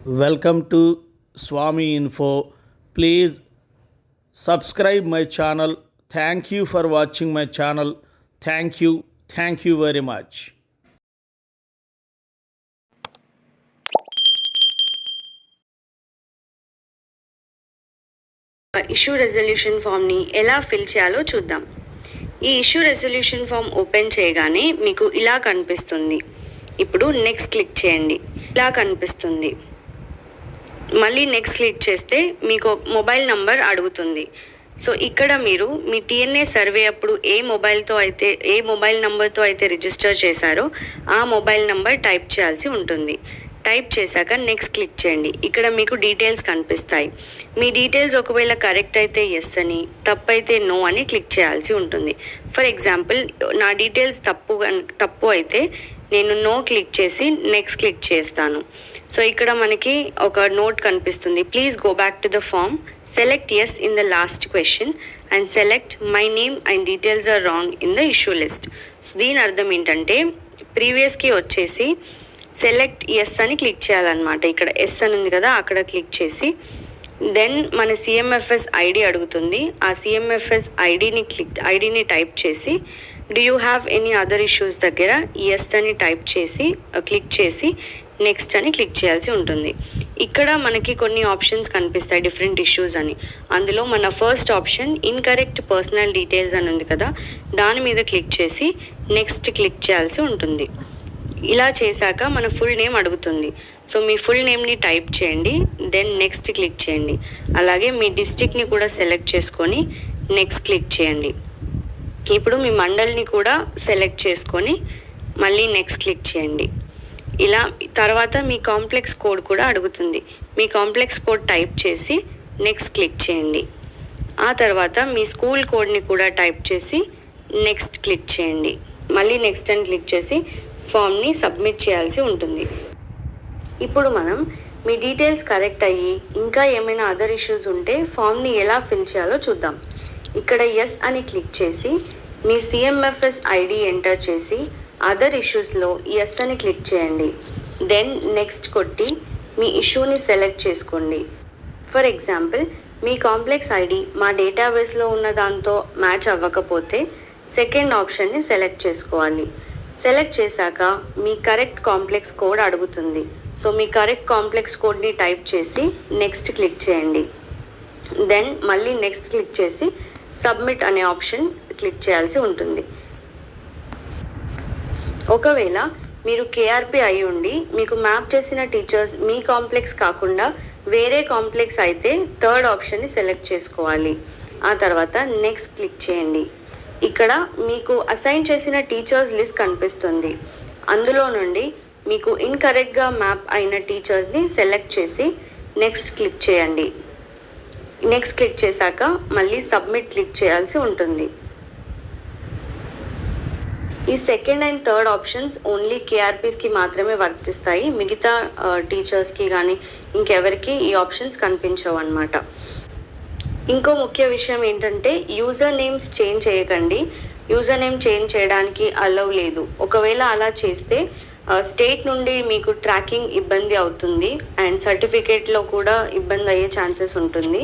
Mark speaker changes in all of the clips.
Speaker 1: Welcome to Swami Info. Please subscribe my channel. Thank you for watching my channel. Thank you. Thank you very much.
Speaker 2: Issue resolution ఫామ్ని ఎలా fill చేయాలో చూద్దాం. ఈ issue resolution form open చేయగానే మీకు ఇలా కనిపిస్తుంది. ఇప్పుడు నెక్స్ట్ క్లిక్ చేయండి. ఇలా కనిపిస్తుంది. మళ్ళీ నెక్స్ట్ క్లిక్ చేస్తే మీకు మొబైల్ నంబర్ అడుగుతుంది. సో ఇక్కడ మీరు మీ టీఎన్ఏ సర్వే అప్పుడు ఏ మొబైల్ నెంబర్తో అయితే రిజిస్టర్ చేశారో ఆ మొబైల్ నెంబర్ టైప్ చేయాల్సి ఉంటుంది. టైప్ చేశాక నెక్స్ట్ క్లిక్ చేయండి. ఇక్కడ మీకు డీటెయిల్స్ కనిపిస్తాయి. మీ డీటెయిల్స్ ఒకవేళ కరెక్ట్ అయితే ఎస్ అని, తప్పు అయితే నో అని క్లిక్ చేయాల్సి ఉంటుంది. ఫర్ ఎగ్జాంపుల్ నా డీటెయిల్స్ తప్పు అయితే నేను నో క్లిక్ చేసి నెక్స్ట్ క్లిక్ చేస్తాను. సో ఇక్కడ మనకి ఒక నోట్ కనిపిస్తుంది. Please go back to the form, select yes in the last question and select my name and details are wrong in the issue list. So దీని అర్థం ఏంటంటే ప్రీవియస్కి వచ్చేసి సెలెక్ట్ ఎస్ అని క్లిక్ చేయాలన్నమాట. ఇక్కడ ఎస్ అని ఉంది కదా, అక్కడ క్లిక్ చేసి దెన్ మన సిఎంఎఫ్ఎస్ ఐడి అడుగుతుంది. ఆ సిఎంఎఫ్ఎస్ ఐడిని టైప్ చేసి do you have any other issues దగ్గర ఎస్ అని టైప్ చేసి క్లిక్ చేసి నెక్స్ట్ అని క్లిక్ చేయాల్సి ఉంటుంది. ఇక్కడ మనకి కొన్ని ఆప్షన్స్ కనిపిస్తాయి డిఫరెంట్ ఇష్యూస్ అని. అందులో మన first option incorrect personal details అని ఉంది కదా, దాని మీద క్లిక్ చేసి నెక్స్ట్ క్లిక్ చేయాల్సి ఉంటుంది. ఇలా చేశాక మన ఫుల్ నేమ్ అడుగుతుంది. సో మీ ఫుల్ నేమ్ని టైప్ చేయండి, దెన్ నెక్స్ట్ క్లిక్ చేయండి. అలాగే మీ డిస్ట్రిక్ట్ని కూడా సెలెక్ట్ చేసుకొని నెక్స్ట్ క్లిక్ చేయండి. ఇప్పుడు మీ మండల్ని కూడా సెలెక్ట్ చేసుకొని మళ్ళీ నెక్స్ట్ క్లిక్ చేయండి. ఇలా తర్వాత మీ కాంప్లెక్స్ కోడ్ కూడా అడుగుతుంది. మీ కాంప్లెక్స్ కోడ్ టైప్ చేసి నెక్స్ట్ క్లిక్ చేయండి. ఆ తర్వాత మీ స్కూల్ కోడ్ని కూడా టైప్ చేసి నెక్స్ట్ క్లిక్ చేయండి. మళ్ళీ నెక్స్ట్ అని క్లిక్ చేసి ఫామ్ని సబ్మిట్ చేయాల్సి ఉంటుంది. ఇప్పుడు మనం మీ డీటెయిల్స్ కరెక్ట్ అయ్యి ఇంకా ఏమైనా అదర్ ఇష్యూస్ ఉంటే ఫామ్ని ఎలా ఫిల్ చేయాలో చూద్దాం. ఇక్కడ ఎస్ అని క్లిక్ చేసి మీ సిఎంఎఫ్ఎస్ ఐడి ఎంటర్ చేసి అదర్ ఇష్యూస్లో ఎస్ అని క్లిక్ చేయండి. దెన్ నెక్స్ట్ కొట్టి మీ ఇష్యూని సెలెక్ట్ చేసుకోండి. For example me complex ID మా డేటాబేస్లో ఉన్న దాంతో మ్యాచ్ అవ్వకపోతే సెకండ్ ఆప్షన్ని సెలెక్ట్ చేసుకోవాలి. సెలెక్ట్ చేశాక మీ కరెక్ట్ కాంప్లెక్స్ కోడ్ అడుగుతుంది. సో మీ కరెక్ట్ కాంప్లెక్స్ కోడ్ని టైప్ చేసి నెక్స్ట్ క్లిక్ చేయండి. దెన్ మళ్ళీ నెక్స్ట్ క్లిక్ చేసి సబ్మిట్ అనే ఆప్షన్ క్లిక్ చేయాల్సి ఉంటుంది. ఒకవేళ మీరు కేఆర్పి అయి ఉండి మీకు మ్యాప్ చేసిన టీచర్స్ మీ కాంప్లెక్స్ కాకుండా వేరే కాంప్లెక్స్ అయితే థర్డ్ ఆప్షన్ని సెలెక్ట్ చేసుకోవాలి. ఆ తర్వాత నెక్స్ట్ క్లిక్ చేయండి. ఇక్కడ మీకు అసైన్ చేసిన టీచర్స్ లిస్ట్ కనిపిస్తుంది. అందులో నుండి మీకు ఇన్కరెక్ట్గా మ్యాప్ అయిన టీచర్స్ని సెలెక్ట్ చేసి నెక్స్ట్ క్లిక్ చేయండి. నెక్స్ట్ క్లిక్ చేశాక మళ్ళీ సబ్మిట్ క్లిక్ చేయాల్సి ఉంటుంది. ఈ second and third options only కేఆర్పీస్కి మాత్రమే వర్తిస్తాయి. మిగతా టీచర్స్కి కానీ ఇంకెవరికి ఈ ఆప్షన్స్ కనిపించవు అన్నమాట. ఇంకో ముఖ్య విషయం ఏంటంటే యూజర్ నేమ్స్ చేంజ్ చేయకండి. యూజర్ నేమ్ చేంజ్ చేయడానికి అలౌ లేదు. ఒకవేళ అలా చేస్తే స్టేట్ నుండి మీకు ట్రాకింగ్ ఇబ్బంది అవుతుంది అండ్ సర్టిఫికేట్లో కూడా ఇబ్బంది అయ్యే ఛాన్సెస్ ఉంటుంది.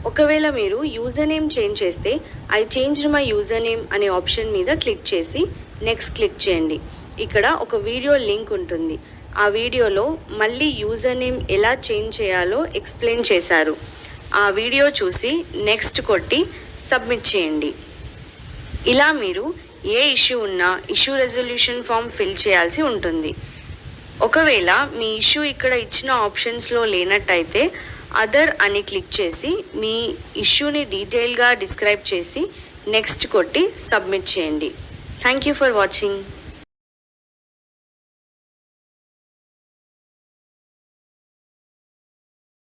Speaker 2: ఒకవేళ మీరు యూజర్ నేమ్ చేంజ్ చేస్తే I changed my user name అనే ఆప్షన్ మీద క్లిక్ చేసి నెక్స్ట్ క్లిక్ చేయండి. ఇక్కడ ఒక వీడియో లింక్ ఉంటుంది. ఆ వీడియోలో మళ్ళీ యూజర్ నేమ్ ఎలా చేంజ్ చేయాలో ఎక్స్ప్లెయిన్ చేశారు. ఆ వీడియో చూసి నెక్స్ట్ కొట్టి సబ్మిట్ చేయండి. ఇలా మీరు ఏ ఇష్యూ ఉన్నా ఇష్యూ రెజల్యూషన్ ఫామ్ ఫిల్ చేయాల్సి ఉంటుంది. ఒకవేళ మీ ఇష్యూ ఇక్కడ ఇచ్చిన ఆప్షన్స్లో లేనట్టయితే అదర్ అని క్లిక్ చేసి మీ ఇష్యూని డీటెయిల్గా డిస్క్రైబ్ చేసి నెక్స్ట్ కొట్టి సబ్మిట్ చేయండి. Thank you for watching.